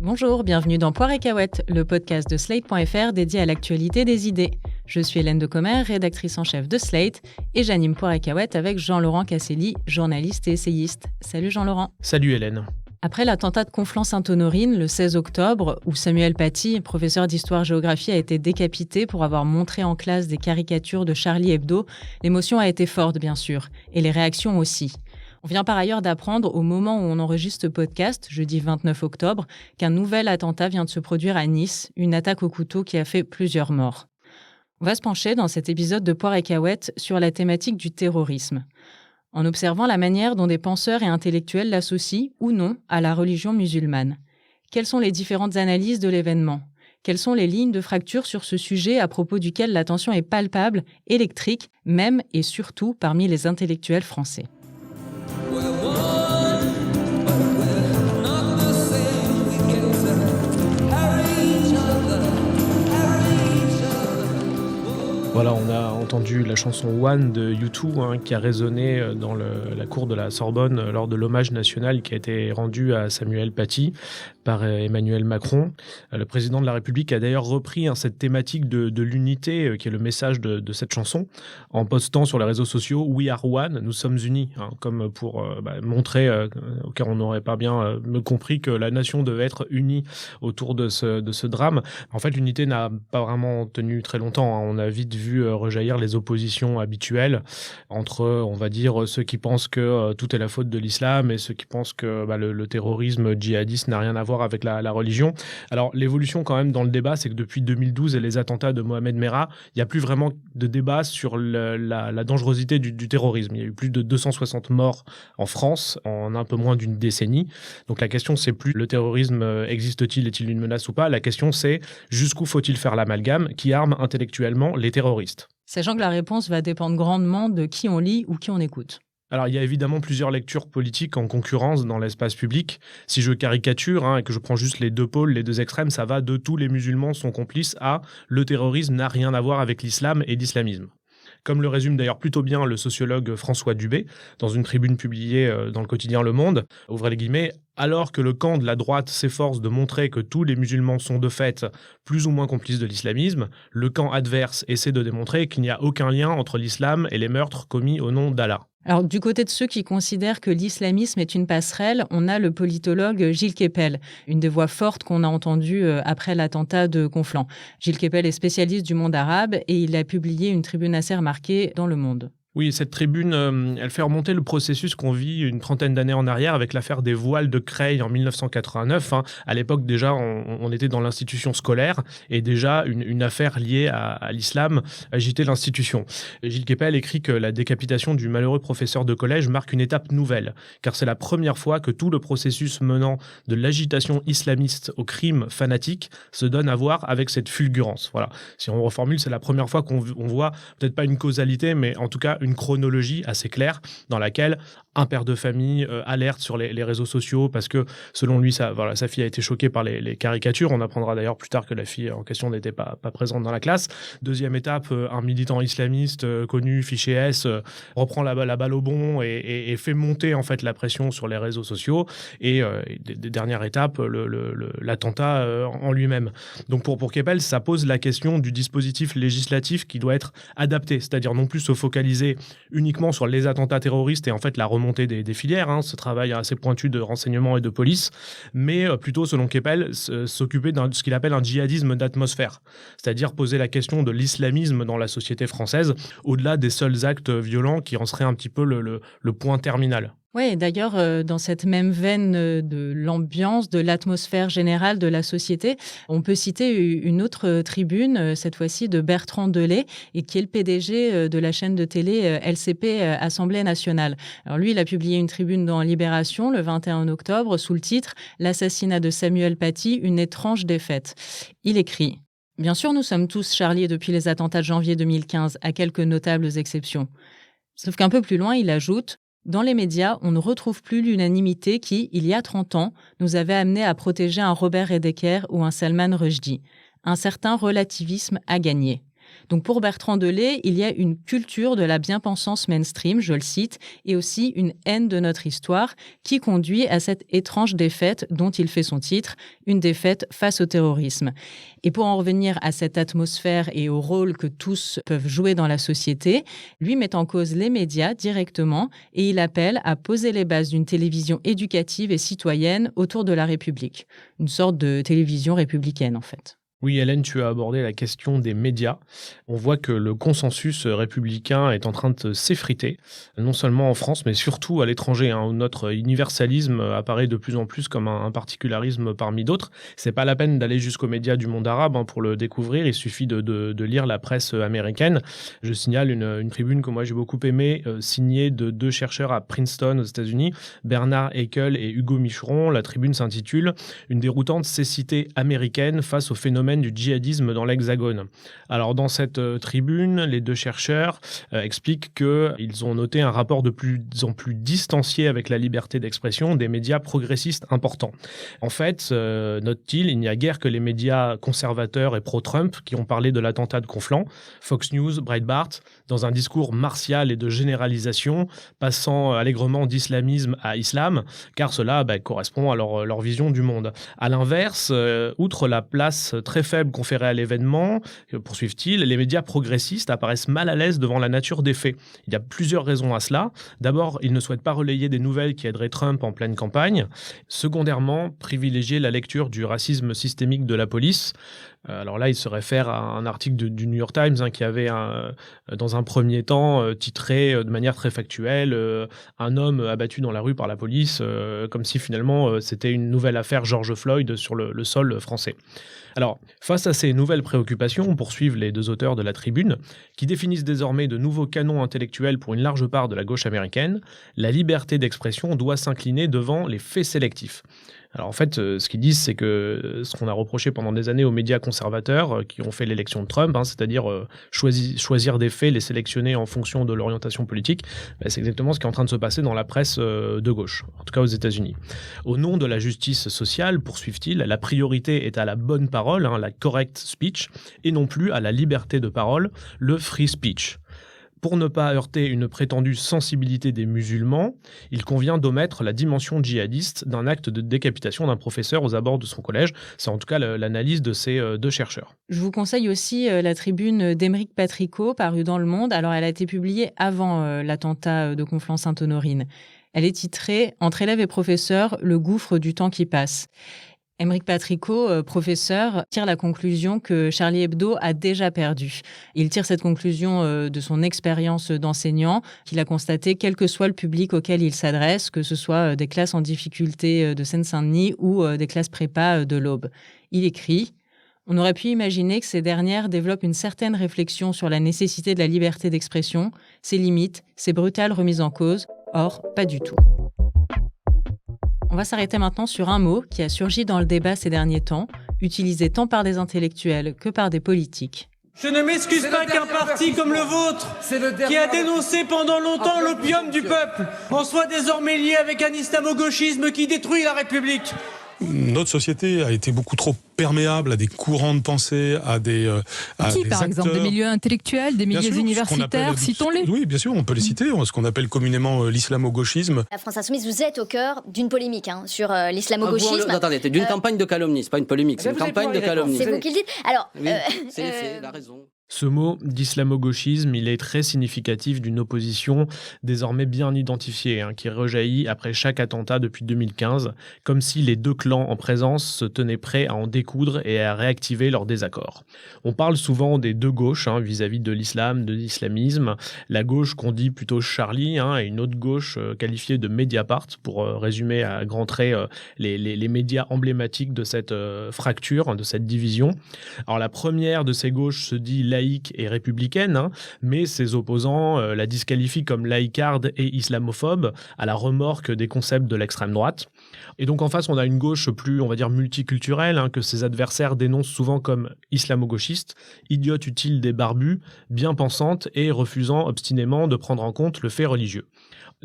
Bonjour, bienvenue dans Poire et Cahuète, le podcast de Slate.fr dédié à l'actualité des idées. Je suis Hélène Decomer, rédactrice en chef de Slate, et j'anime Poire et Cahuète avec Jean-Laurent Casselli, journaliste et essayiste. Salut Jean-Laurent. Salut Hélène. Après l'attentat de Conflans-Sainte-Honorine, le 16 octobre, où Samuel Paty, professeur d'histoire-géographie, a été décapité pour avoir montré en classe des caricatures de Charlie Hebdo, l'émotion a été forte, bien sûr, et les réactions aussi. On vient par ailleurs d'apprendre, au moment où on enregistre ce podcast, jeudi 29 octobre, qu'un nouvel attentat vient de se produire à Nice, une attaque au couteau qui a fait plusieurs morts. On va se pencher dans cet épisode de Poire et Cahuète sur la thématique du terrorisme, en observant la manière dont des penseurs et intellectuels l'associent, ou non, à la religion musulmane. Quelles sont les différentes analyses de l'événement ? Quelles sont les lignes de fracture sur ce sujet à propos duquel la tension est palpable, électrique, même et surtout parmi les intellectuels français ? Voilà, on a entendu la chanson One de U2 qui a résonné dans la cour de la Sorbonne lors de l'hommage national qui a été rendu à Samuel Paty par Emmanuel Macron. Le président de la République a d'ailleurs repris cette thématique de l'unité qui est le message de cette chanson en postant sur les réseaux sociaux « We are one », nous sommes unis, comme pour montrer au cas où on n'aurait pas bien compris que la nation devait être unie autour de ce drame. En fait, l'unité n'a pas vraiment tenu très longtemps. On a vite vu rejaillir les oppositions habituelles entre, on va dire, ceux qui pensent que tout est la faute de l'islam et ceux qui pensent que le terrorisme djihadiste n'a rien à voir avec la religion. Alors, l'évolution quand même dans le débat, c'est que depuis 2012 et les attentats de Mohamed Merah, il n'y a plus vraiment de débat sur la dangerosité du terrorisme. Il y a eu plus de 260 morts en France en un peu moins d'une décennie. Donc la question, c'est plus le terrorisme existe-t-il, est-il une menace ou pas ? La question, c'est jusqu'où faut-il faire l'amalgame qui arme intellectuellement les terroristes ? Sachant que la réponse va dépendre grandement de qui on lit ou qui on écoute. Alors, il y a évidemment plusieurs lectures politiques en concurrence dans l'espace public. Si je caricature et que je prends juste les deux pôles, les deux extrêmes, ça va de tous les musulmans sont complices à le terrorisme n'a rien à voir avec l'islam et l'islamisme. Comme le résume d'ailleurs plutôt bien le sociologue François Dubé, dans une tribune publiée dans le quotidien Le Monde, ouvrez les guillemets, alors que le camp de la droite s'efforce de montrer que tous les musulmans sont de fait plus ou moins complices de l'islamisme, le camp adverse essaie de démontrer qu'il n'y a aucun lien entre l'islam et les meurtres commis au nom d'Allah. Alors, du côté de ceux qui considèrent que l'islamisme est une passerelle, on a le politologue Gilles Kepel, une des voix fortes qu'on a entendues après l'attentat de Conflans. Gilles Kepel est spécialiste du monde arabe et il a publié une tribune assez remarquée dans Le Monde. Oui, cette tribune, elle fait remonter le processus qu'on vit une trentaine d'années en arrière avec l'affaire des voiles de Creil en 1989. À l'époque, déjà, on était dans l'institution scolaire et déjà, une affaire liée à l'islam agitait l'institution. Gilles Kepel écrit que la décapitation du malheureux professeur de collège marque une étape nouvelle, car c'est la première fois que tout le processus menant de l'agitation islamiste au crime fanatique se donne à voir avec cette fulgurance. Voilà. Si on reformule, c'est la première fois qu'on voit, peut-être pas une causalité, mais en tout cas, une chronologie assez claire dans laquelle un père de famille alerte sur les réseaux sociaux parce que, selon lui, sa fille a été choquée par les caricatures. On apprendra d'ailleurs plus tard que la fille en question n'était pas présente dans la classe. Deuxième étape, un militant islamiste connu, fiché S, reprend la balle au bond et fait monter en fait la pression sur les réseaux sociaux. Et dernière étape, l'attentat en lui-même. Donc pour Kepel, ça pose la question du dispositif législatif qui doit être adapté, c'est-à-dire non plus se focaliser uniquement sur les attentats terroristes et en fait la remontée des filières, ce travail assez pointu de renseignement et de police, mais plutôt, selon Kepel, s'occuper de ce qu'il appelle un djihadisme d'atmosphère, c'est-à-dire poser la question de l'islamisme dans la société française, au-delà des seuls actes violents qui en seraient un petit peu le point terminal. Oui, d'ailleurs, dans cette même veine de l'ambiance, de l'atmosphère générale de la société, on peut citer une autre tribune, cette fois-ci de Bertrand Delay, et qui est le PDG de la chaîne de télé LCP Assemblée nationale. Alors lui, il a publié une tribune dans Libération le 21 octobre sous le titre « L'assassinat de Samuel Paty, une étrange défaite ». Il écrit « Bien sûr, nous sommes tous charliés depuis les attentats de janvier 2015, à quelques notables exceptions. » Sauf qu'un peu plus loin, il ajoute Dans les médias, on ne retrouve plus l'unanimité qui, il y a 30 ans, nous avait amené à protéger un Robert Redeker ou un Salman Rushdie. Un certain relativisme a gagné. Donc pour Bertrand Delay, il y a une culture de la bien-pensance mainstream, je le cite, et aussi une haine de notre histoire qui conduit à cette étrange défaite dont il fait son titre, une défaite face au terrorisme. Et pour en revenir à cette atmosphère et au rôle que tous peuvent jouer dans la société, lui met en cause les médias directement et il appelle à poser les bases d'une télévision éducative et citoyenne autour de la République. Une sorte de télévision républicaine en fait. Oui, Hélène, tu as abordé la question des médias. On voit que le consensus républicain est en train de s'effriter, non seulement en France, mais surtout à l'étranger, où notre universalisme apparaît de plus en plus comme un particularisme parmi d'autres. C'est pas la peine d'aller jusqu'aux médias du monde arabe pour le découvrir, il suffit de lire la presse américaine. Je signale une tribune que moi j'ai beaucoup aimée, signée de 2 chercheurs à Princeton aux États-Unis, Bernard Haeckel et Hugo Micheron. La tribune s'intitule « Une déroutante cécité américaine face au phénomène du djihadisme dans l'Hexagone ». Alors dans cette tribune, les 2 chercheurs expliquent qu'ils ont noté un rapport de plus en plus distancié avec la liberté d'expression des médias progressistes importants. En fait, note-t-il, il n'y a guère que les médias conservateurs et pro-Trump qui ont parlé de l'attentat de Conflans. Fox News, Breitbart, dans un discours martial et de généralisation, passant allègrement d'islamisme à islam, car cela correspond à leur vision du monde. À l'inverse, outre la place très faible conférée à l'événement, poursuivent-ils, les médias progressistes apparaissent mal à l'aise devant la nature des faits. Il y a plusieurs raisons à cela. D'abord, ils ne souhaitent pas relayer des nouvelles qui aideraient Trump en pleine campagne. Secondairement, privilégier la lecture du racisme systémique de la police. Alors là, il se réfère à un article du New York Times qui avait, dans un premier temps, titré de manière très factuelle « Un homme abattu dans la rue par la police », comme si finalement c'était une nouvelle affaire George Floyd sur le sol français. Alors, face à ces nouvelles préoccupations, poursuivent les 2 auteurs de la tribune, qui définissent désormais de nouveaux canons intellectuels pour une large part de la gauche américaine, la liberté d'expression doit s'incliner devant les faits sélectifs. Alors en fait, ce qu'ils disent, c'est que ce qu'on a reproché pendant des années aux médias conservateurs qui ont fait l'élection de Trump, c'est-à-dire choisir des faits, les sélectionner en fonction de l'orientation politique, c'est exactement ce qui est en train de se passer dans la presse de gauche, en tout cas aux États-Unis. Au nom de la justice sociale, poursuivent-ils, la priorité est à la bonne parole, la correct speech, et non plus à la liberté de parole, le free speech. Pour ne pas heurter une prétendue sensibilité des musulmans, il convient d'omettre la dimension djihadiste d'un acte de décapitation d'un professeur aux abords de son collège. C'est en tout cas l'analyse de ces 2 chercheurs. Je vous conseille aussi la tribune d'Émeric Patricot, parue dans Le Monde. Alors, elle a été publiée avant l'attentat de Conflans-Sainte-Honorine. Elle est titrée « Entre élèves et professeurs, le gouffre du temps qui passe ». Émeric Patricot, professeur, tire la conclusion que Charlie Hebdo a déjà perdu. Il tire cette conclusion de son expérience d'enseignant, qu'il a constaté quel que soit le public auquel il s'adresse, que ce soit des classes en difficulté de Seine-Saint-Denis ou des classes prépa de l'Aube. Il écrit « On aurait pu imaginer que ces dernières développent une certaine réflexion sur la nécessité de la liberté d'expression, ses limites, ses brutales remises en cause. Or, pas du tout. » On va s'arrêter maintenant sur un mot qui a surgi dans le débat ces derniers temps, utilisé tant par des intellectuels que par des politiques. Je ne m'excuse pas qu'un parti comme le vôtre, qui a dénoncé pendant longtemps l'opium du peuple, en soit désormais lié avec un islamo-gauchisme qui détruit la République. Notre société a été beaucoup trop perméable à des courants de pensée, à des par exemple, des milieux intellectuels, des milieux universitaires, citons-les. Oui, bien sûr, on peut les citer, ce qu'on appelle communément l'islamo-gauchisme. La France Insoumise, vous êtes au cœur d'une polémique sur l'islamo-gauchisme. Attendez, d'une campagne de calomnie, c'est pas une polémique, c'est une campagne de calomnie. C'est vous qui le dites. Alors, oui, c'est les faits, la raison. Ce mot d'islamo-gauchisme, il est très significatif d'une opposition désormais bien identifiée, qui rejaillit après chaque attentat depuis 2015, comme si les 2 clans en présence se tenaient prêts à en découdre et à réactiver leurs désaccords. On parle souvent des 2 gauches vis-à-vis de l'islam, de l'islamisme, la gauche qu'on dit plutôt Charlie, et une autre gauche qualifiée de Mediapart, pour résumer à grands traits les médias emblématiques de cette fracture, de cette division. Alors la première de ces gauches se dit laïque et républicaine, mais ses opposants la disqualifient comme laïcarde et islamophobe, à la remorque des concepts de l'extrême droite. Et donc en face, on a une gauche plus, on va dire, multiculturelle, que ses adversaires dénoncent souvent comme islamo-gauchiste, idiote utile des barbus, bien pensante et refusant obstinément de prendre en compte le fait religieux.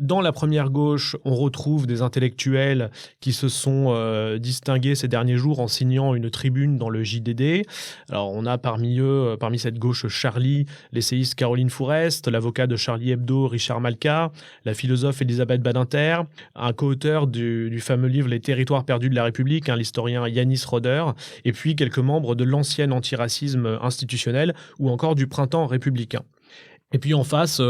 Dans la première gauche, on retrouve des intellectuels qui se sont distingués ces derniers jours en signant une tribune dans le JDD. Alors, on a parmi cette gauche Charlie, l'essayiste Caroline Fourest, l'avocat de Charlie Hebdo, Richard Malka, la philosophe Elisabeth Badinter, un co-auteur du fameux livre Les territoires perdus de la République, l'historien Yanis Roder, et puis quelques membres de l'ancien antiracisme institutionnel ou encore du printemps républicain. Et puis en face,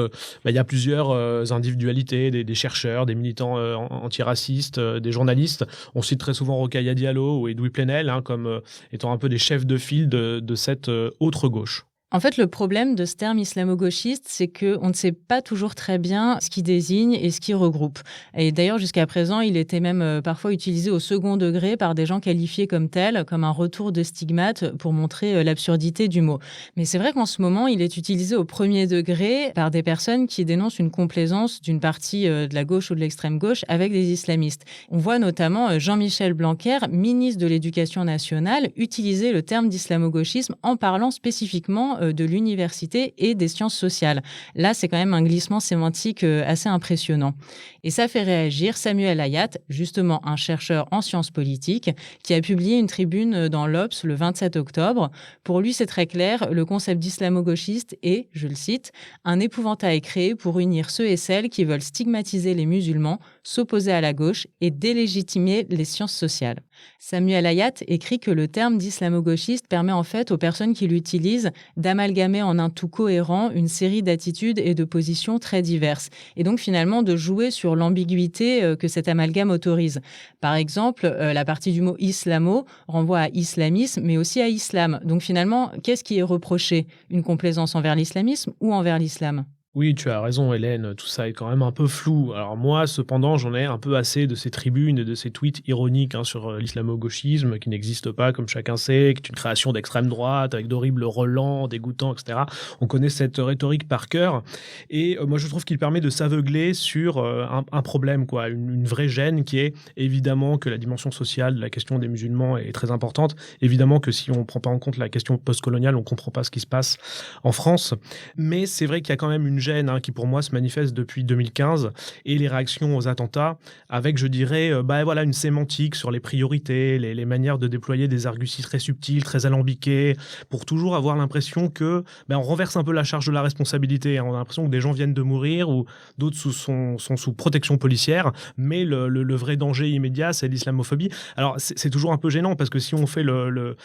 il y a plusieurs individualités, des chercheurs, des militants antiracistes, des journalistes. On cite très souvent Rokhaya Diallo ou Edoui Plenel comme étant un peu des chefs de file de cette autre gauche. En fait, le problème de ce terme islamo-gauchiste, c'est qu'on ne sait pas toujours très bien ce qu'il désigne et ce qu'il regroupe. Et d'ailleurs, jusqu'à présent, il était même parfois utilisé au second degré par des gens qualifiés comme tel, comme un retour de stigmate pour montrer l'absurdité du mot. Mais c'est vrai qu'en ce moment, il est utilisé au premier degré par des personnes qui dénoncent une complaisance d'une partie de la gauche ou de l'extrême gauche avec des islamistes. On voit notamment Jean-Michel Blanquer, ministre de l'Éducation nationale, utiliser le terme d'islamo-gauchisme en parlant spécifiquement de l'université et des sciences sociales. Là, c'est quand même un glissement sémantique assez impressionnant. Et ça fait réagir Samuel Hayat, justement un chercheur en sciences politiques, qui a publié une tribune dans l'Obs le 27 octobre. Pour lui, c'est très clair, le concept d'islamo-gauchiste est, je le cite, un épouvantail créé pour unir ceux et celles qui veulent stigmatiser les musulmans, s'opposer à la gauche et délégitimer les sciences sociales. Samuel Hayat écrit que le terme d'islamo-gauchiste permet en fait aux personnes qui l'utilisent d'amalgamer en un tout cohérent une série d'attitudes et de positions très diverses, et donc finalement de jouer sur l'ambiguïté que cet amalgame autorise. Par exemple, la partie du mot islamo renvoie à islamisme, mais aussi à islam. Donc finalement, qu'est-ce qui est reproché ? Une complaisance envers l'islamisme ou envers l'islam ? Oui, tu as raison, Hélène, tout ça est quand même un peu flou. Alors moi, cependant, j'en ai un peu assez de ces tribunes et de ces tweets ironiques sur l'islamo-gauchisme qui n'existe pas, comme chacun sait, qui est une création d'extrême droite, avec d'horribles relents, dégoûtants, etc. On connaît cette rhétorique par cœur. Et moi, je trouve qu'il permet de s'aveugler sur un problème, quoi, une vraie gêne qui est évidemment que la dimension sociale de la question des musulmans est très importante. Évidemment que si on ne prend pas en compte la question postcoloniale, on ne comprend pas ce qui se passe en France. Mais c'est vrai qu'il y a quand même une gêne qui pour moi se manifeste depuis 2015 et les réactions aux attentats avec, je dirais, une sémantique sur les priorités, les manières de déployer des arguties très subtiles, très alambiquées, pour toujours avoir l'impression que on renverse un peu la charge de la responsabilité. On a l'impression que des gens viennent de mourir ou d'autres sont sous protection policière, mais le vrai danger immédiat, c'est l'islamophobie. Alors c'est toujours un peu gênant parce que si on fait le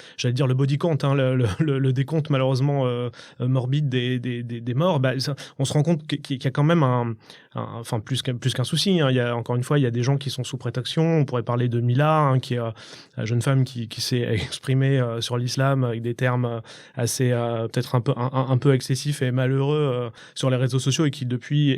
body count, le décompte malheureusement morbide des morts, on se rend compte qu'il y a quand même plus qu'un souci. Il y a, encore une fois, il y a des gens qui sont sous protection. On pourrait parler de Mila, qui est la jeune femme qui s'est exprimée sur l'islam avec des termes assez peut-être un peu excessifs et malheureux sur les réseaux sociaux et qui depuis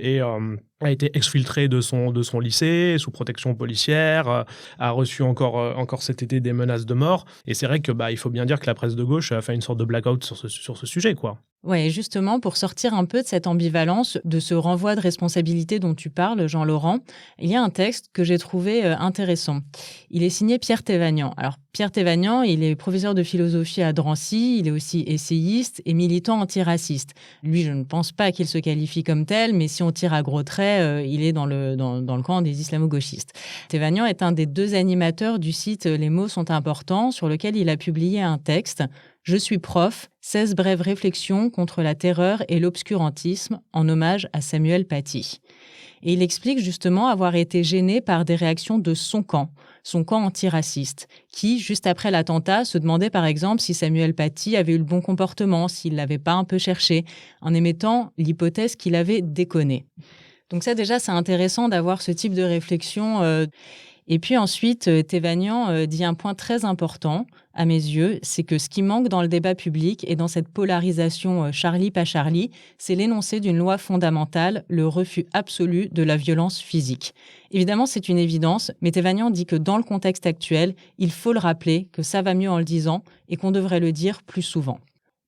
a été exfiltrée de son lycée, sous protection policière, a reçu encore cet été des menaces de mort. Et c'est vrai que il faut bien dire que la presse de gauche a fait une sorte de blackout sur ce sujet, quoi. Ouais, justement, pour sortir un peu de cette ambivalence, de ce renvoi de responsabilité dont tu parles, Jean-Laurent, il y a un texte que j'ai trouvé intéressant. Il est signé Pierre Thévagnan. Alors, Pierre Thévagnan, il est professeur de philosophie à Drancy, il est aussi essayiste et militant antiraciste. Lui, je ne pense pas qu'il se qualifie comme tel, mais si on tire à gros traits, il est dans le camp des islamo-gauchistes. Thévagnan est un des 2 animateurs du site Les mots sont importants, sur lequel il a publié un texte « Je suis prof, 16 brèves réflexions contre la terreur et l'obscurantisme en hommage à Samuel Paty ». Et il explique justement avoir été gêné par des réactions de son camp antiraciste, qui, juste après l'attentat, se demandait par exemple si Samuel Paty avait eu le bon comportement, s'il ne l'avait pas un peu cherché, en émettant l'hypothèse qu'il avait déconné. Donc ça déjà, c'est intéressant d'avoir ce type de réflexion. Et puis ensuite, Thévagnan dit un point très important, à mes yeux, c'est que ce qui manque dans le débat public et dans cette polarisation Charlie pas Charlie, c'est l'énoncé d'une loi fondamentale, le refus absolu de la violence physique. Évidemment, c'est une évidence, mais Thévagnan dit que dans le contexte actuel, il faut le rappeler, que ça va mieux en le disant et qu'on devrait le dire plus souvent.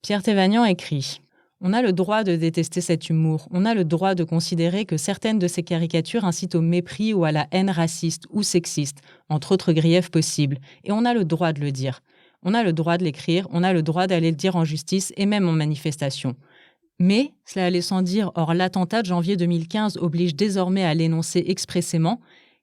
Pierre Thévagnan écrit « On a le droit de détester cet humour, on a le droit de considérer que certaines de ces caricatures incitent au mépris ou à la haine raciste ou sexiste, entre autres griefs possibles, et on a le droit de le dire. On a le droit de l'écrire, on a le droit d'aller le dire en justice et même en manifestation. Mais, cela allait sans dire, or l'attentat de janvier 2015 oblige désormais à l'énoncer expressément,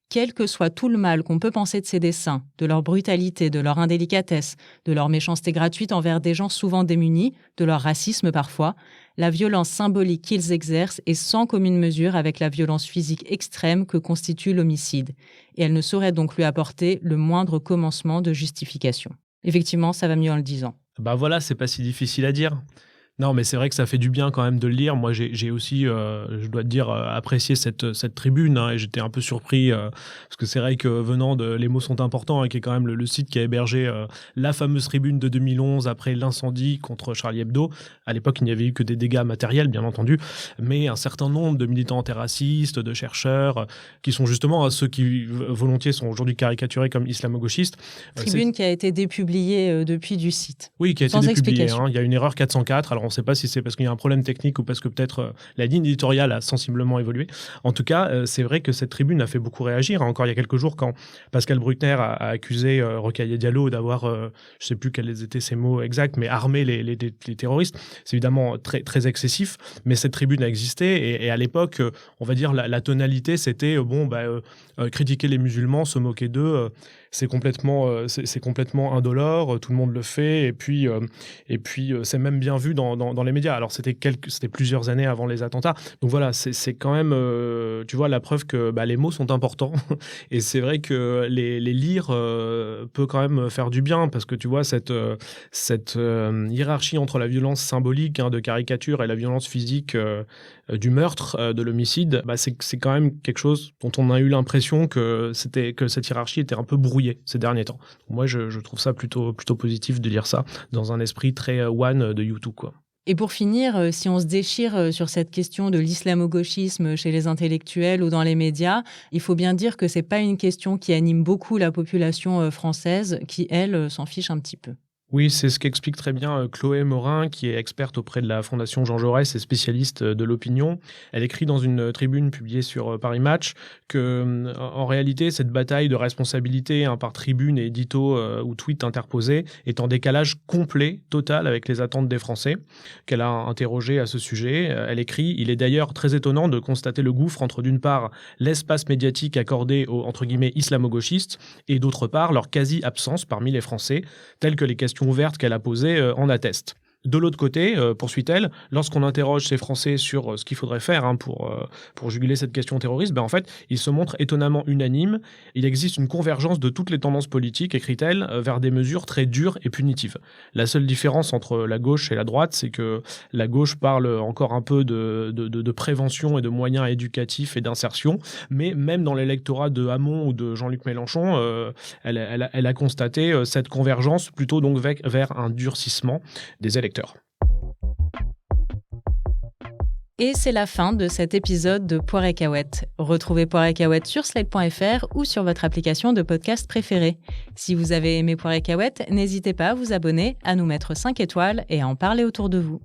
quel que soit tout le mal qu'on peut penser de ces dessins, de leur brutalité, de leur indélicatesse, de leur méchanceté gratuite envers des gens souvent démunis, de leur racisme parfois, la violence symbolique qu'ils exercent est sans commune mesure avec la violence physique extrême que constitue l'homicide, et elle ne saurait donc lui apporter le moindre commencement de justification. Effectivement, ça va mieux en le disant. Bah voilà, c'est pas si difficile à dire. Non, mais c'est vrai que ça fait du bien quand même de le lire. Moi, j'ai aussi, je dois te dire, apprécié cette tribune, hein, et j'étais un peu surpris parce que c'est vrai que venant de Les mots sont importants, hein, qui est quand même le site qui a hébergé la fameuse tribune de 2011 après l'incendie contre Charlie Hebdo. À l'époque, il n'y avait eu que des dégâts matériels, bien entendu, mais un certain nombre de militants antiracistes, de chercheurs, qui sont justement ceux qui volontiers sont aujourd'hui caricaturés comme islamo-gauchistes. Tribune qui a été dépubliée depuis du site. Oui, qui a été dépubliée. Hein. Il y a une erreur 404. Alors, on ne sait pas si c'est parce qu'il y a un problème technique ou parce que peut-être la ligne éditoriale a sensiblement évolué. En tout cas, c'est vrai que cette tribune a fait beaucoup réagir. Encore il y a quelques jours, quand Pascal Bruckner a accusé Rokhaya Diallo d'avoir, je ne sais plus quels étaient ses mots exacts, mais armé les terroristes. C'est évidemment très, très excessif, mais cette tribune a existé. Et à l'époque, on va dire, la tonalité, c'était critiquer les musulmans, se moquer d'eux. C'est complètement indolore, tout le monde le fait, et puis c'est même bien vu dans les médias. Alors c'était plusieurs années avant les attentats, donc voilà, c'est quand même, tu vois, la preuve que les mots sont importants, et c'est vrai que les lire peut quand même faire du bien, parce que tu vois, cette hiérarchie entre la violence symbolique, hein, de caricature, et la violence physique du meurtre, de l'homicide, c'est quand même quelque chose dont on a eu l'impression que cette hiérarchie était un peu brouillée ces derniers temps. Moi, je trouve ça plutôt positif de lire ça dans un esprit très one de YouTube, quoi. Et pour finir, si on se déchire sur cette question de l'islamo-gauchisme chez les intellectuels ou dans les médias, il faut bien dire que c'est pas une question qui anime beaucoup la population française, qui, elle, s'en fiche un petit peu. Oui, c'est ce qu'explique très bien Chloé Morin, qui est experte auprès de la Fondation Jean Jaurès et spécialiste de l'opinion. Elle écrit dans une tribune publiée sur Paris Match que, en réalité, cette bataille de responsabilité, hein, par tribune et édito ou tweet interposé est en décalage complet, total, avec les attentes des Français, qu'elle a interrogé à ce sujet. Elle écrit « Il est d'ailleurs très étonnant de constater le gouffre entre, d'une part, l'espace médiatique accordé aux, entre guillemets, islamo-gauchistes, et d'autre part, leur quasi-absence parmi les Français, telles que les questions ouvertes qu'elle a posées en attestent. De l'autre côté, poursuit-elle, lorsqu'on interroge ces Français sur ce qu'il faudrait faire, hein, pour juguler cette question terroriste, en fait, ils se montrent étonnamment unanimes. Il existe une convergence de toutes les tendances politiques, écrit-elle, vers des mesures très dures et punitives. La seule différence entre la gauche et la droite, c'est que la gauche parle encore un peu de prévention et de moyens éducatifs et d'insertion, mais même dans l'électorat de Hamon ou de Jean-Luc Mélenchon, elle a constaté cette convergence plutôt donc vers un durcissement des électeurs. Et c'est la fin de cet épisode de Poire et Cahuète. Retrouvez Poire et Cahuète sur slate.fr ou sur votre application de podcast préférée. Si vous avez aimé Poire et Cahuète, n'hésitez pas à vous abonner, à nous mettre 5 étoiles et à en parler autour de vous.